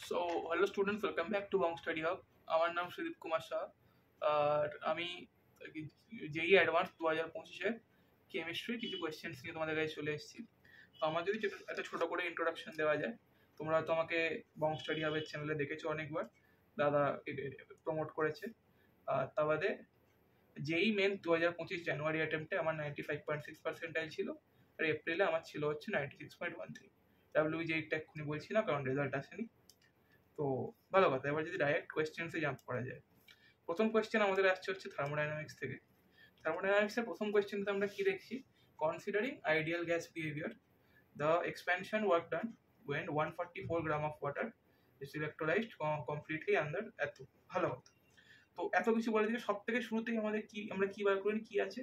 So hello students, welcome back to Bong study hub. আমার নাম সুদীপ কুমার শাহ, আর আমি যেই অ্যাডভান্স 2025-এর কেমিস্ট্রি কিছু কোয়েশ্চেন্স নিয়ে তোমাদের কাছে চলে এসেছি। তো আমার যদি একটা ছোটো করে ইন্ট্রোডাকশন দেওয়া যায়, তোমরা তো আমাকে বং স্টাডি হাবের চ্যানেলে দেখেছো অনেকবার, দাদা প্রমোট করেছে। তা বাদে যেই মেন 2025 জানুয়ারি অ্যাটেম্পটে আমার 95.6% ছিল, আর এপ্রিলে আমার ছিল হচ্ছে 96.13। WJ-টা এক্ষুনি বলছি না, কারণ রেজাল্ট আসেনি। তো ভালো কথা, এবার যদি ডাইরেক্ট কোয়েশ্চেন্সে জাম্প করা যায়, প্রথম কোয়েশ্চেন আমাদের আসছে হচ্ছে থার্মোডাইনামিক্স থেকে। থার্মোডাইনামিক্সের প্রথম কোয়েশ্চেনতে আমরা কি দেখছি, considering ideal gas behaviour, the expansion work done when 144 gram of water is electrolyzed completely under এত। ভালো কথা, তো এত কিছু বলে দিকে সব থেকে শুরুতেই আমাদের আমরা কি বার করি, কি আছে,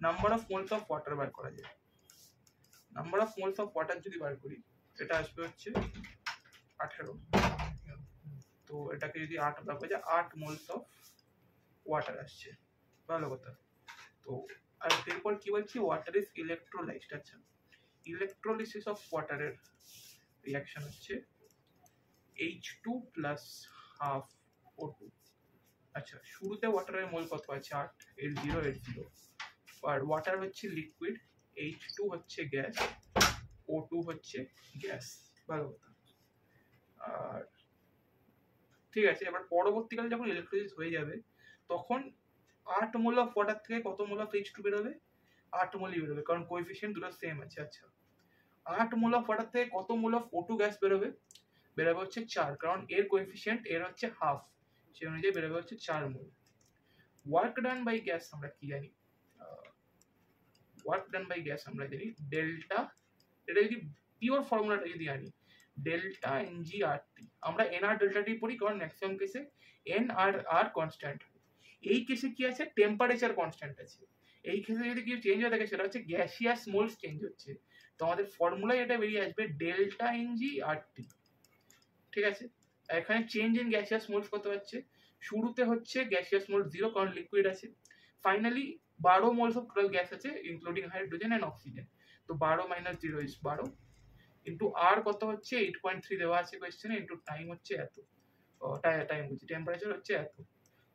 number of moles of water বার করা যায়। Number of moles of water যদি বার করি, এটা আসবে হচ্ছে 18। তো এটাকে যদি 8 ভাগ যায়, 8 মোলস অফ ওয়াটার আসছে। ভালো কথা। তো আর এরপর কি বলছি, ওয়াটার ইজ ইলেকট্রোলাইজড। আচ্ছা, ইলেকট্রোলিসিস অফ ওয়াটারের রিয়াকশন হচ্ছে H2 প্লাস হাফ O2। আচ্ছা, শুরুতে ওয়াটারের মোল কত আছে, 8, H0 H0। আর ওয়াটার হচ্ছে লিকুইড, H2 হচ্ছে গ্যাস, O2 হচ্ছে গ্যাস। ভালো কথা। আর ঠিক আছে, এবার পরবর্তীকালে যখন ইলেকট্রোলিসিস হয়ে যাবে, তখন 8 মোল অফ ওয়াটার থেকে কত মোল অফ H2 বেরোবে, 8 মোলই বেরোবে, কারণ কোএফিসিয়েন্ট দুটো সেম আছে। আচ্ছা, 8 মোল অফ ওয়াটার থেকে কত মোল অফ O2 গ্যাস বেরোবে, বেরোবে হচ্ছে 4, কারণ এর কোএফিসিয়েন্ট এর হচ্ছে হাফ, সেই অনুযায়ী বেরোবে হচ্ছে 4 মোল। ওয়ার্ক ডান বাই গ্যাস আমরা কি জানি, ওয়ার্ক ডান বাই গ্যাস আমরা জানি ডেল্টা, এটা যদি পিওর ফর্মুলাটা যদি আনি, ডেল্টা NG/RT। আমরা NR ডেল্টা টি পড়ি, কারণ ম্যাক্সিমাম কেসে NR কনস্ট্যান্ট। এই কেসে কি আছে, টেম্পারেচার কনস্ট্যান্ট আছে। এই কেসে যদি কিছু চেঞ্জ হয়ে থাকে, সেটা হচ্ছে গ্যাসিয়াস মোলস চেঞ্জ হচ্ছে। তো আমাদের ফর্মুলায় এটা বেরিয়ে আসবে ডেল্টা NG/RT। ঠিক আছে, এখানে চেঞ্জ ইন গ্যাসিয়াস মোলস কত হচ্ছে, শুরুতে হচ্ছে গ্যাসিয়াস মোল 0, কারণ লিকুইড আছে। Finally 12 moles of total gas আছে, ইনক্লুডিং হাইড্রোজেন এন্ড অক্সিজেন। তো 12 - 0 ইজ 12, ইন্টু আর কত হচ্ছে 8.3 দেওয়া আছে কোয়েশ্চেনে, ইন্টু টাইম হচ্ছে এত, টাইম বলছি টেম্পারেচার হচ্ছে এত।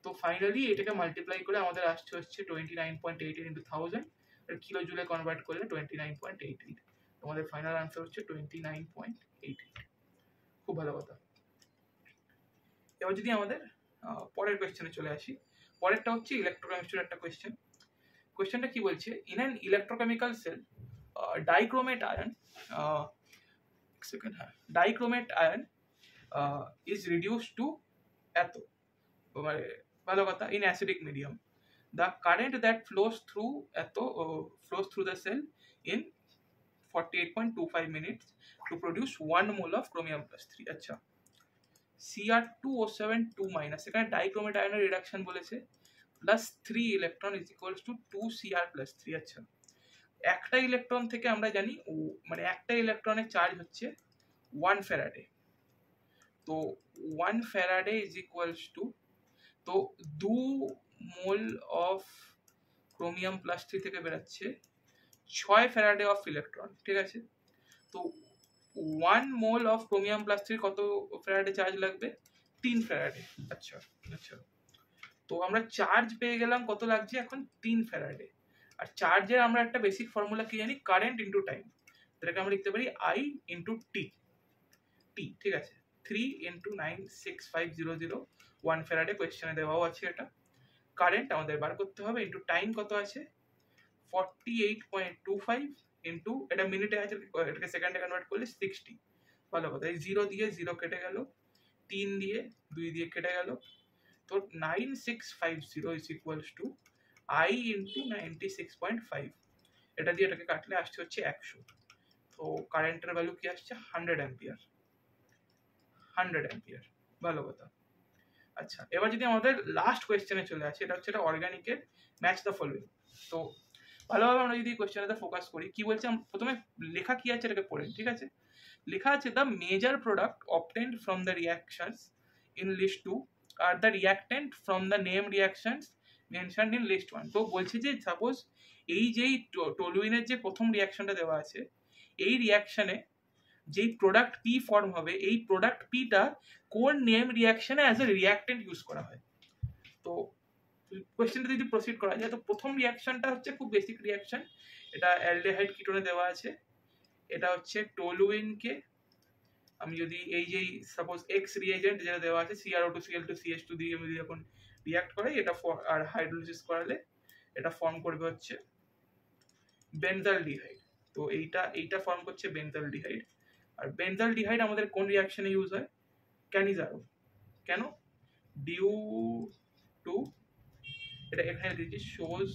তো ফাইনালি এটাকে মাল্টিপ্লাই করে আমাদের আসছে হচ্ছে 29.88 ইন্টু 1000, আর কিলো জুলে কনভার্ট করলে 29.88। তোমাদের ফাইনাল আনসার হচ্ছে 29.88। খুব ভালো কথা। এবার যদি আমাদের পরের কোয়েশ্চেনে চলে আসি, পরেরটা হচ্ছে ইলেকট্রোকেমিস্ট্রির একটা কোয়েশ্চেন। কোয়েশ্চেনটা কি বলছে, in an electrochemical cell dichromate iron dichromate iron is reduced to এত। ভালো কথা, in acidic medium the current that flows through the cell in 48.25 minutes to produce 1 mole of chromium plus 3। আচ্ছা, Cr2O7 2- এখানে dichromate আয়নের reduction বলেছে, plus 3 electron is equals to 2 Cr plus 3। আচ্ছা, একটা electron থেকে আমরা জানি মানে একটা ইলেকট্রনের চার্জ হচ্ছে 1 ফ্যারাডে। তো 1 ফ্যারাডে ইজ ইকুয়ালস টু, তো 2 মোল অফ ক্রোমিয়াম প্লাস 3 থেকে বেরোচ্ছে 6 ফ্যারাডে অফ ইলেকট্রন। ঠিক আছে, তো 1 মোল অফ ক্রোমিয়াম প্লাস 3 কত ফ্যারাডে চার্জ লাগবে, 3 ফ্যারাডে। আচ্ছা আচ্ছা, তো আমরা চার্জ পেয়ে গেলাম, কত লাগছে এখন, 3 ফ্যারাডে। আর চার্জের আমরা একটা বেসিক ফর্মুলা কি জানি, কারেন্ট ইন্টু টাইম। এটাকে আমরা লিখতে পারি I ইন্টু টি। ঠিক আছে, 3 × 96500 1 ফ্যারাডে কোয়েশ্চেনে দেওয়াও আছে এটা। কারেন্ট আমাদের বার করতে হবে, ইন্টু টাইম কত আছে 48.25, ইন্টু এটা মিনিটে আছে, এটাকে সেকেন্ডে কনভার্ট করলে 60। ভালো কথা, এই 0 দিয়ে 0 কেটে গেল, 3 দিয়ে 2 দিয়ে কেটে গেল, তো 9650 is equals to I into 96.5। এটা দিয়ে এটাকে কাটলে আসছে হচ্ছে 100। তো কারেন্টের ভ্যালু কি আসছে, 100 অ্যাম্পিয়ার। 100 অ্যাম্পিয়ার। ভালো কথা। আচ্ছা, এবার যদি আমাদের লাস্ট কোয়েশ্চেনে চলে আসে, এটা হচ্ছে অর্গানিকের ম্যাচ দ্য ফলোইং। তো ভালোভাবে আমরা যদি কোয়েশ্চেনটাতে ফোকাস করি, কি বলছে, প্রথমে লেখা কি আছে এটাকে পড়েন। ঠিক আছে, লেখা আছে the major product obtained from the reactions in list 2 আর the reactant from the name reactions mentioned in list 1। তো বলছে যে সাপোজ এই যেই টলুইনের যে প্রথম রিয়াকশনটা দেওয়া আছে, এই রিয়াকশনে যেই প্রোডাক্ট পি ফর্ম হবে এই প্রোডাক্ট পিটা কোন নেম রিয়াকশনে অ্যাজ এ রিয়াক্টেন্ট ইউজ করা হয়। তো কোয়েশ্চেনটা যদি প্রসিড করা যায়, তো প্রথম রিয়াকশনটা হচ্ছে খুব বেসিক রিয়াকশন, এটা অ্যালডিহাইড কিটোনে দেওয়া আছে, এটা হচ্ছে টলুইনকে আমি যদি এই যে সাপোজ এক্স রিয়েজেন্ট যেটা দেওয়া আছে CrO2Cl2CH2 দিয়ে আমি যদি এখন রিয়াক্ট করাই, এটা আর হাইড্রোলিসিস করালে এটা ফর্ম করবে হচ্ছে বেনজালডিহাইড। তো এইটা ফর্ম করছে বেনজালডিহাইড। আর বেনজালডিহাইড আমাদের কোন রিয়াকশনে ইউজ হয়? ক্যানিজারো। কেন? ডিউ টু, এটা এখানে দিয়েছি, shows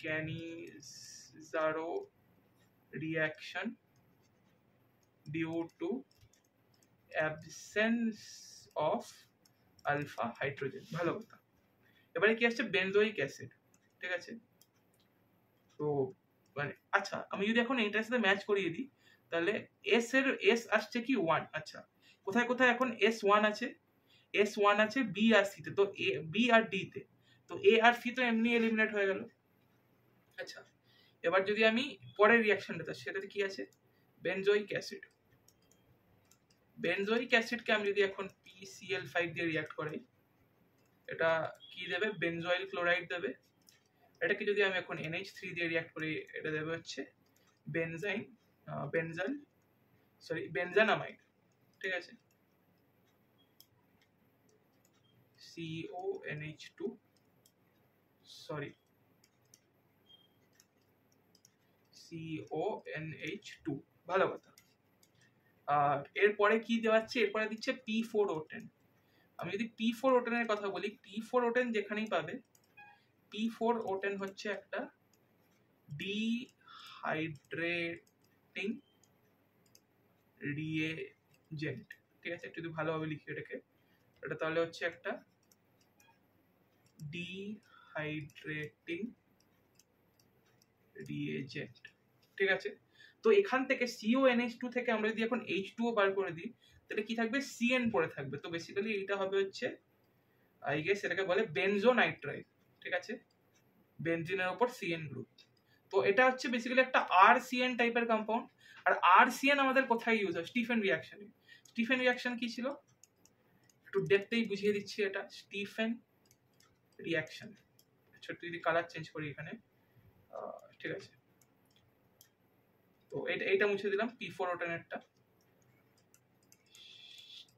Cannizzaro reaction due to absence of alpha hydrogen. ভালো কথা। এবারে কি আসছে? Benzoic acid. ঠিক আছে, তো মানে আচ্ছা আমি যদি এখন এইটার সাথে ম্যাচ করিয়ে দিই, তাহলে এস আসছে কি 1। আচ্ছা, কোথায় কোথায় এখন S1 আছে? S1 আছে বি আর সি তে, তো বি আর ডি তে, তো এ আর সি তো এমনি এলিমিনেট হয়ে গেল। আচ্ছা, এবার যদি আমি পরের রিয়াকশনটা, সেটাতে কি আছে? Benzoic acid. বেনজোইক অ্যাসিডকে আমি যদি এখন PCl5 দিয়ে রিয়াক্ট করাই, এটা কি দেবে? বেনজয়েল ক্লোরাইড দেবে। এটাকে যদি আমি এখন NH3 দিয়ে রিয়াক্ট করি, এটা দেবে হচ্ছে বেনজানামাইড। ঠিক আছে, CONH2, সরি CONH2। ভালো কথা। আর এরপরে কি দেওয়াচ্ছে? এরপরে দিচ্ছে P4O10। আমি যদি P4O10 এর কথা বলি, P4O10 যেখানেই পাবে, P4O10 হচ্ছে একটা ডিহাইড্রেটিং রিয়েজেন্ট। ঠিক আছে, একটু যদি ভালোভাবে লিখি এটাকে, এটা তাহলে হচ্ছে একটা ডিহাইড্রেটিং রিয়েজেন্ট। ঠিক আছে, তো এখান থেকে CONH2 থেকে আমরা যদি এখন H2O বার করে দিই, তাহলে কি থাকবে? CN পড়ে থাকবে। তো বেসিক্যালি এটা হবে হচ্ছে, আই গেস এটাকে বলে বেনজোনাইট্রাইড। ঠিক আছে, বেনজিনের উপর CN গ্রুপ। তো এটা হচ্ছে বেসিক্যালি একটা RCN টাইপের কম্পাউন্ড। আর RCN আমাদের কোথায় ইউজ হয়? স্টিফেন রিয়াকশনে। স্টিফেন রিয়াকশন কি ছিল? একটু ডেপথেই বুঝিয়ে দিচ্ছি। এটা স্টিফেন রিয়াকশন। ছোট্ট যদি কালার চেঞ্জ করি এখানে, ঠিক আছে, তো এইটা মুছে দিলাম, P4O10 এরটা।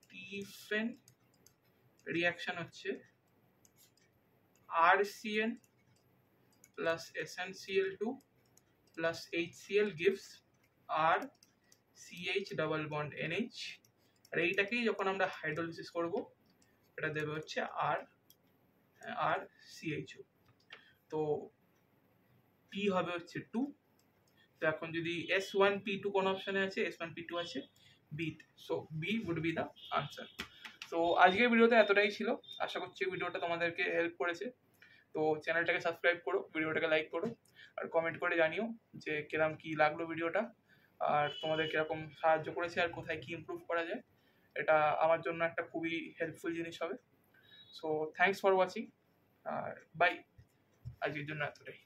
স্টিফেন রিয়াকশন হচ্ছে RCN plus SnCl2 plus HCl gives RCH double bond NH। আর এইটাকেই যখন আমরা হাইড্রোলিসিস করব, এটা দেবে হচ্ছে RCHO। তো P হবে হচ্ছে 2। তো এখন যদি S1P2 কোন অপশনে আছে? S1P2 আছে B তে, so B would be the answer। তো আজকের ভিডিওতে এতটাই ছিল। আশা করছি ভিডিওটা তোমাদেরকে হেল্প করেছে। তো চ্যানেলটাকে সাবস্ক্রাইব করো, ভিডিওটাকে লাইক করো, আর কমেন্ট করে জানিও যে কিরকম কি লাগলো ভিডিওটা, আর তোমাদের কিরকম সাহায্য করেছে, আর কোথায় কি ইমপ্রুভ করা যায়। এটা আমার জন্য একটা খুবই হেল্পফুল জিনিস হবে। সো থ্যাঙ্কস ফর ওয়াচিং, আর বাই। আজকের জন্য এতটাই।